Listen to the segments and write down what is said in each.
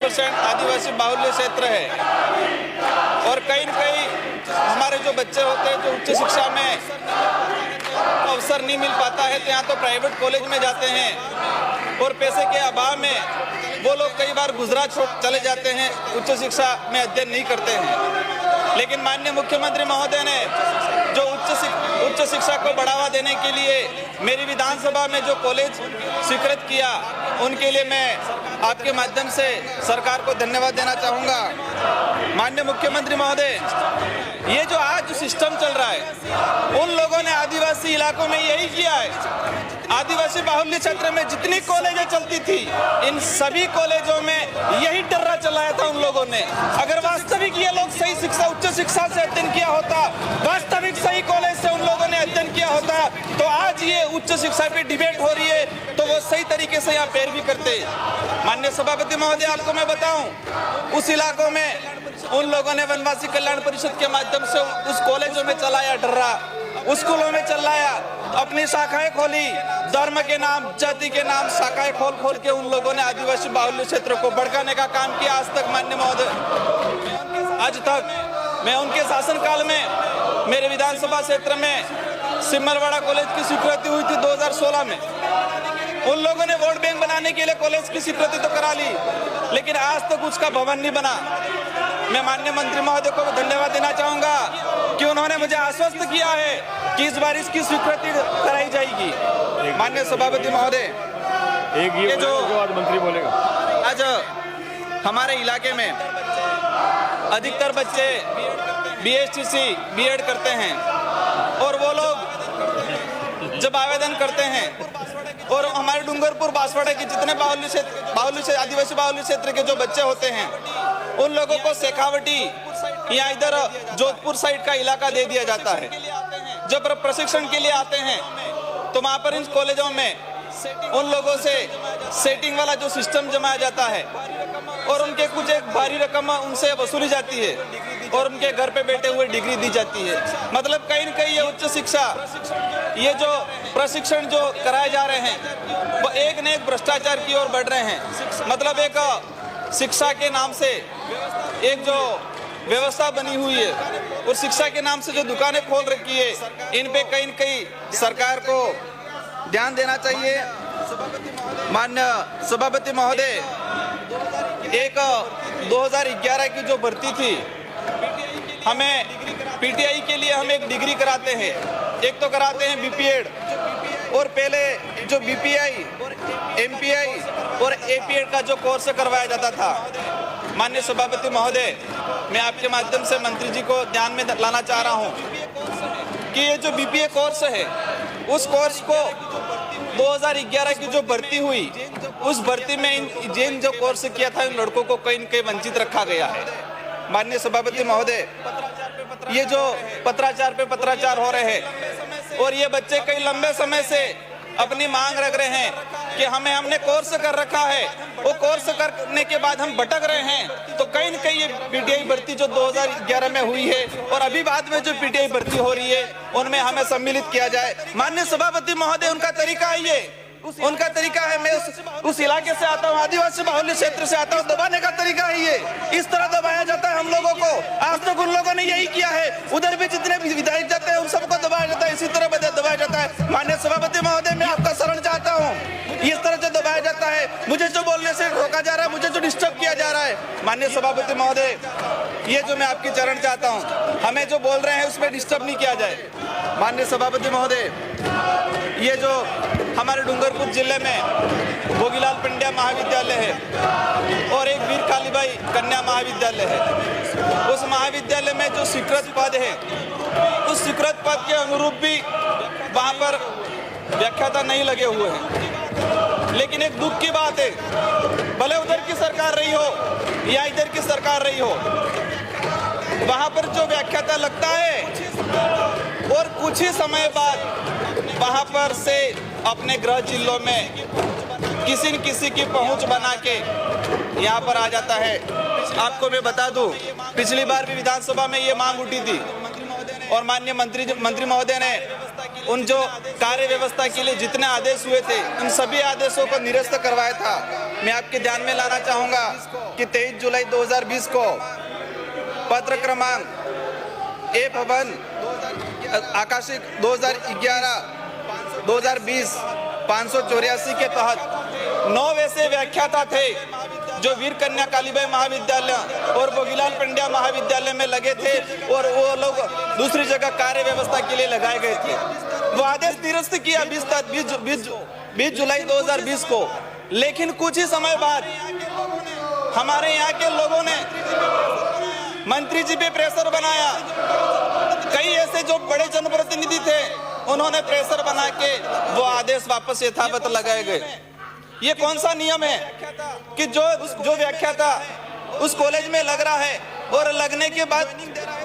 % आदिवासी बाहुल्य क्षेत्र है और कहीं न कहीं हमारे जो बच्चे होते हैं जो उच्च शिक्षा में अवसर नहीं मिल पाता है तो यहाँ तो प्राइवेट कॉलेज में जाते हैं और पैसे के अभाव में वो लोग कई बार गुजरात छोड़ चले जाते हैं, उच्च शिक्षा में अध्ययन नहीं करते हैं। लेकिन माननीय मुख्यमंत्री महोदय ने जो उच्च शिक्षा को बढ़ावा देने के लिए मेरी विधानसभा में जो कॉलेज स्वीकृत किया, उनके लिए मैं आपके माध्यम से सरकार को धन्यवाद देना चाहूँगा। माननीय मुख्यमंत्री महोदय, ये जो आज सिस्टम चल रहा है, उन लोगों ने आदिवासी इलाकों में यही किया है। आदिवासी बाहुल्य क्षेत्र में जितनी कॉलेजें चलती थी, इन सभी कॉलेजों में यही डर्रा चलाया था उन लोगों ने। अगर वास्तविक ये लोग सही शिक्षा, उच्च शिक्षा से अध्ययन किया होता, वास्तविक सही कॉलेज से उन लोगों ने अध्ययन किया होता, तो आज ये उच्च शिक्षा पे डिबेट हो रही है तो वो सही तरीके से यहाँ पैरवी करते। माननीय सभापति महोदय, आपको मैं बताऊं, उस इलाकों में उन लोगों ने वनवासी कल्याण परिषद के माध्यम से उस कॉलेजों में चलाया डर्रा, उस स्कूलों में चलाया, अपनी शाखाएं खोली, धर्म के नाम, जाति के नाम शाखाएं खोल के उन लोगों ने आदिवासी बाहुल्य क्षेत्र को भड़काने का काम किया। आज तक माननीय महोदय, आज तक मैं उनके शासनकाल में मेरे विधानसभा क्षेत्र में सिमरवाड़ा कॉलेज की स्वीकृति हुई थी 2016 में। उन लोगों ने वोट बैंक बनाने के लिए कॉलेज की स्वीकृति तो करा ली, लेकिन आज तक उसका भवन नहीं बना। मैं माननीय मंत्री महोदय को धन्यवाद देना चाहूंगा कि उन्होंने मुझे आश्वस्त किया है कि इस बार इसकी स्वीकृति कराई जाएगी। माननीय सभापति महोदय, ये जो मंत्री बोलेगा, आज हमारे इलाके में अधिकतर बच्चे BSTC BEd करते हैं और वो लोग जब आवेदन करते हैं और हमारे डूंगरपुर बांसवाड़ा के जितने आदिवासी बाहुल्य क्षेत्र के जो बच्चे होते हैं, उन लोगों को शेखावटी या इधर जोधपुर साइड का इलाका दे दिया जाता है। जब प्रशिक्षण के लिए आते हैं तो वहाँ पर इन कॉलेजों में उन लोगों से सेटिंग वाला जो सिस्टम जमाया जाता है और उनके कुछ एक भारी रकम उनसे वसूली जाती है और उनके घर पे बैठे हुए डिग्री दी जाती है। मतलब कहीं न कहीं ये उच्च शिक्षा, ये जो प्रशिक्षण जो कराए जा रहे हैं वो एक न एक भ्रष्टाचार की ओर बढ़ रहे हैं। मतलब एक शिक्षा के नाम से एक जो व्यवस्था बनी हुई है और शिक्षा के नाम से जो दुकानें खोल रखी है, इन पे कहीं न कहीं सरकार को ध्यान देना चाहिए। माननीय सभापति महोदय, एक 2011 की जो भर्ती थी, हमें PTI के लिए हम एक डिग्री कराते हैं, एक तो कराते हैं BPEd और पहले जो BPI, MPI और APEd का जो कोर्स करवाया जाता था। माननीय सभापति महोदय, मैं आपके माध्यम से मंत्री जी को ध्यान में लाना चाह रहा हूं कि ये जो BPA कोर्स है, उस कोर्स को 2011 की जो भर्ती हुई, उस भर्ती में जिन जो कोर्स किया था, इन लड़कों को कहीं न कहीं वंचित रखा गया है। माननीय सभापति महोदय, ये जो पत्राचार पे पत्राचार हो रहे हैं और ये बच्चे कई लंबे समय से अपनी मांग रख रहे हैं कि हमने कोर्स कर रखा है, वो कोर्स करने के बाद हम भटक रहे हैं, तो कहीं न कहीं ये PTI भर्ती जो 2011 में हुई है और अभी बाद में जो PTI भर्ती हो रही है, उनमें हमें सम्मिलित किया जाए। माननीय सभापति महोदय, उनका तरीका है ये, उनका तरीका है, मैं उस इलाके से आता हूँ, आदिवासी बाहुल्य क्षेत्र से आता हूँ, दबाने का तरीका है ये, इस तरह दबाया जाता है हम लोगों को। आज तक उन लोगों ने यही किया है, उधर भी जितने भी विधायक जाते हैं उन सबको दबाया जाता है, इसी तरह दबाया जाता है। माननीय सभापति महोदय, मैं आपका शरण चाहता हूँ, इस तरह से दबाया जाता है, मुझे जो बोलने से रोका जा रहा है, मुझे जो डिस्टर्ब किया जा रहा है। माननीय सभापति महोदय, ये जो मैं आपकी चरण चाहता हूँ, हमें जो बोल रहे हैं उसमें डिस्टर्ब नहीं किया जाए। माननीय सभापति महोदय, ये जो हमारे डूंगरपुर जिले में भोगीलाल पंड्या महाविद्यालय है और एक वीर कालीबाई कन्या महाविद्यालय है, उस महाविद्यालय में जो स्वीकृत पद है, उस स्वीकृत पद के अनुरूप भी वहाँ पर व्याख्याता नहीं लगे हुए हैं। लेकिन एक दुख की बात है, भले उधर की सरकार रही हो या इधर की सरकार रही हो, वहाँ पर जो व्याख्याता लगता है और कुछ ही समय बाद वहाँ पर से अपने गृह जिलों में किसी न किसी की पहुंच बना के यहाँ पर आ जाता है। आपको मैं बता दूं, पिछली बार भी विधानसभा में ये मांग उठी थी और माननीय मंत्री महोदय ने उन जो कार्य व्यवस्था के लिए जितने आदेश हुए थे, उन सभी आदेशों को निरस्त करवाया था। मैं आपके ध्यान में लाना चाहूँगा कि 23 जुलाई 2020 को पत्र क्रमांक ए भवन आकाशिक 2011-2020 584 के तहत 9 वैसे व्याख्याता थे जो वीर कन्या कालीबाई महाविद्यालय और भोगीलाल पंड्या महाविद्यालय में लगे थे और वो लोग दूसरी जगह कार्य व्यवस्था के लिए लगाए गए थे। वो आदेश निरस्त किया 20 जुलाई 2020 को, लेकिन कुछ ही समय बाद हमारे यहाँ के लोगों ने मंत्री जी पे प्रेशर बनाया। कई ऐसे जो बड़े जनप्रतिनिधि थे उन्होंने प्रेशर बना के वो आदेश वापस यथावत लगाए गए। ये कौन सा नियम है कि जो व्याख्याता उस कॉलेज में लग रहा है और लगने के बाद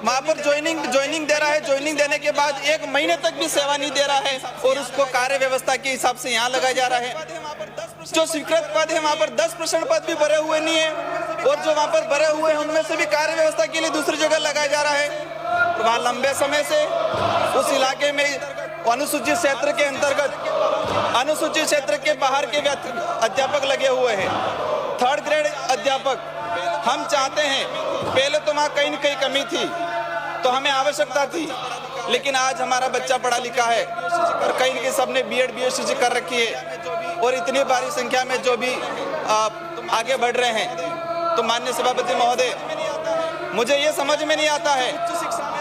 वहां पर ज्वाइनिंग दे रहा है, ज्वाइनिंग देने के बाद 1 महीने तक भी सेवा नहीं दे रहा है और उसको कार्य व्यवस्था के हिसाब से यहाँ लगाया जा रहा है। जो स्वीकृत पद है वहाँ पर 10% पद भी भरे हुए नहीं है और जो वहाँ पर भरे हुए हैं उनमें से भी कार्य व्यवस्था के लिए दूसरी जगह लगाया जा रहा है। वहाँ लंबे समय से उस इलाके में अनुसूचित क्षेत्र के अंतर्गत अनुसूचित क्षेत्र के बाहर के अध्यापक लगे हुए हैं, 3rd ग्रेड अध्यापक। हम चाहते हैं, पहले तो वहाँ कहीं न कहीं कमी थी तो हमें आवश्यकता थी, लेकिन आज हमारा बच्चा पढ़ा लिखा है और कहीं न कहीं सबने BEd BSc कर रखी है और इतनी भारी संख्या में जो भी आगे बढ़ रहे हैं। तो माननीय सभापति महोदय, मुझे ये समझ में नहीं आता है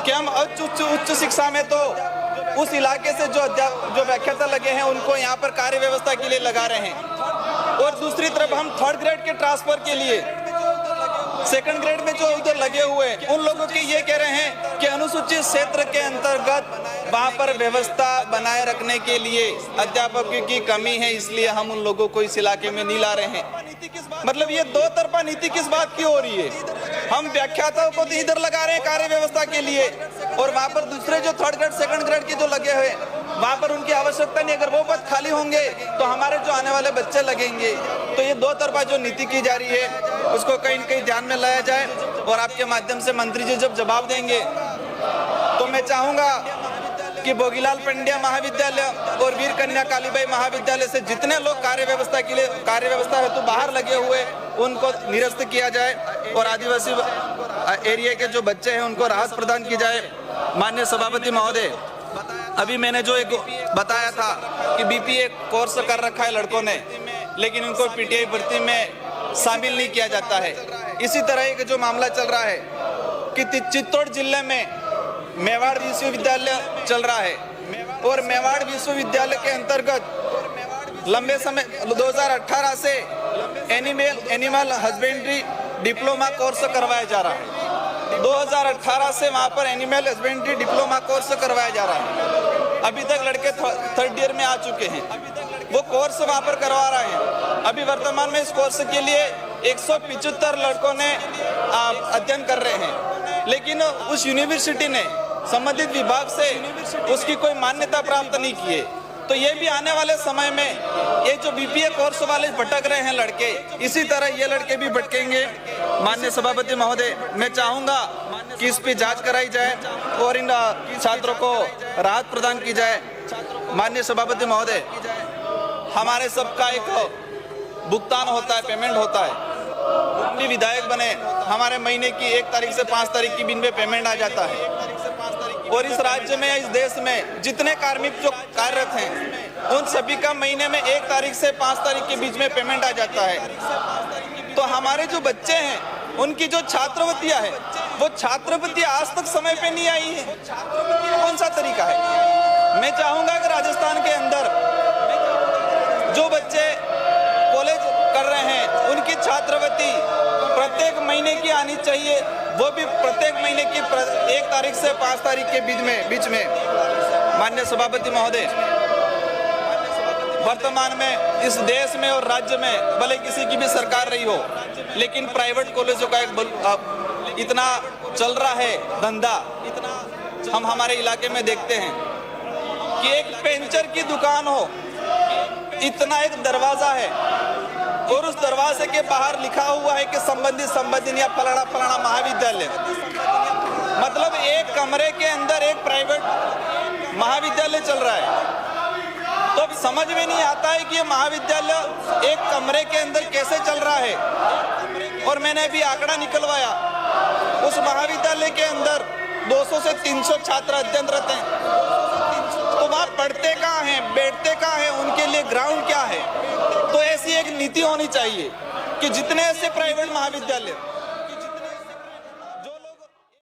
कि हम उच्च शिक्षा में तो उस इलाके से जो व्याख्याता लगे हैं उनको यहाँ पर कार्य व्यवस्था के लिए लगा रहे हैं और दूसरी तरफ हम 3rd ग्रेड के ट्रांसफर के लिए 2nd ग्रेड में जो उधर लगे हुए हैं उन लोगों की ये कह रहे हैं कि अनुसूचित क्षेत्र के अंतर्गत वहाँ पर व्यवस्था बनाए रखने के लिए अध्यापकों की कमी है, इसलिए हम उन लोगों को इस इलाके में नहीं ला रहे हैं। मतलब ये दो तरफा नीति किस बात की हो रही है? हम व्याख्याताओं को इधर लगा रहे हैं कार्य व्यवस्था के लिए और वहाँ पर दूसरे जो 3rd ग्रेड 2nd ग्रेड के जो लगे हुए वहाँ पर उनकी आवश्यकता नहीं। अगर वो पद खाली होंगे तो हमारे जो आने वाले बच्चे लगेंगे। तो ये दो तरफा जो नीति की जा रही है उसको कहीं न कहीं ध्यान में लाया जाए और आपके माध्यम से मंत्री जी जब जवाब देंगे तो मैं चाहूँगा कि भोगीलाल पंड्या महाविद्यालय और वीर कन्या कालीबाई महाविद्यालय से जितने लोग कार्य व्यवस्था हेतु बाहर लगे हुए उनको निरस्त किया जाए और आदिवासी एरिया के जो बच्चे हैं उनको राहत प्रदान की जाए। माननीय सभापति महोदय, अभी मैंने जो एक बताया था कि BPA कोर्स कर रखा है लड़कों ने, लेकिन उनको PTI भर्ती में शामिल नहीं किया जाता है। इसी तरह एक जो मामला चल रहा है कि चित्तौड़ जिले में मेवाड़ विश्वविद्यालय चल रहा है और मेवाड़ विश्वविद्यालय के अंतर्गत लंबे समय 2018 से एनिमल हस्बेंड्री डिप्लोमा कोर्स करवाया जा रहा है। 2018 से वहाँ पर एनिमल हस्बेंड्री डिप्लोमा कोर्स करवाया जा रहा है। अभी तक लड़के 3rd ईयर में आ चुके हैं, वो कोर्स वहाँ पर करवा रहे हैं। अभी वर्तमान में इस कोर्स के लिए 175 लड़कों ने अध्ययन कर रहे हैं, लेकिन उस यूनिवर्सिटी ने संबंधित विभाग से उसकी कोई मान्यता प्राप्त नहीं की है। तो ये भी आने वाले समय में ये जो BPA कोर्स वाले भटक रहे हैं लड़के, इसी तरह ये लड़के भी भटकेंगे। माननीय सभापति महोदय, मैं चाहूँगा कि इस पे जांच कराई जाए और इन छात्रों को राहत प्रदान की जाए। माननीय सभापति महोदय, हमारे सबका एक भुगतान होता है, पेमेंट होता है। भी विधायक बने, हमारे महीने की 1 तारीख से 5 तारीख की बिन में पेमेंट आ जाता है और इस राज्य में इस देश में जितने कार्मिक जो कार्यरत हैं उन सभी का महीने में 1 तारीख से 5 तारीख के बीच में पेमेंट आ जाता है। तो हमारे जो बच्चे हैं उनकी जो छात्रवृत्तियां है वो छात्रवृत्ति आज तक समय पे नहीं आई है। कौन सा तरीका है? मैं चाहूँगा कि राजस्थान के अंदर जो बच्चे कॉलेज कर रहे हैं उनकी छात्रवृत्ति प्रत्येक महीने की आनी चाहिए, वो भी प्रत्येक महीने की 1 तारीख से 5 तारीख के बीच में। माननीय सभापति महोदय, वर्तमान में इस देश में और राज्य में भले किसी की भी सरकार रही हो, लेकिन प्राइवेट कॉलेजों का एक इतना चल रहा है धंधा, हम हमारे इलाके में देखते हैं कि एक पेंचर की दुकान हो, इतना एक दरवाजा है और उस दरवाजे के बाहर लिखा हुआ है कि संबंधित या फलाना महाविद्यालय। मतलब एक कमरे के अंदर एक प्राइवेट महाविद्यालय चल रहा है। तो तो अब समझ में नहीं आता है कि ये महाविद्यालय एक कमरे के अंदर कैसे चल रहा है। और मैंने अभी आंकड़ा निकलवाया, उस महाविद्यालय के अंदर 200 से 300 छात्र अध्ययनरत हैं। तो वहाँ पढ़ते कहाँ हैं, बैठते कहाँ हैं, उनके लिए ग्राउंड क्या है। तो ऐसी एक नीति होनी चाहिए कि जितने ऐसे प्राइवेट महाविद्यालय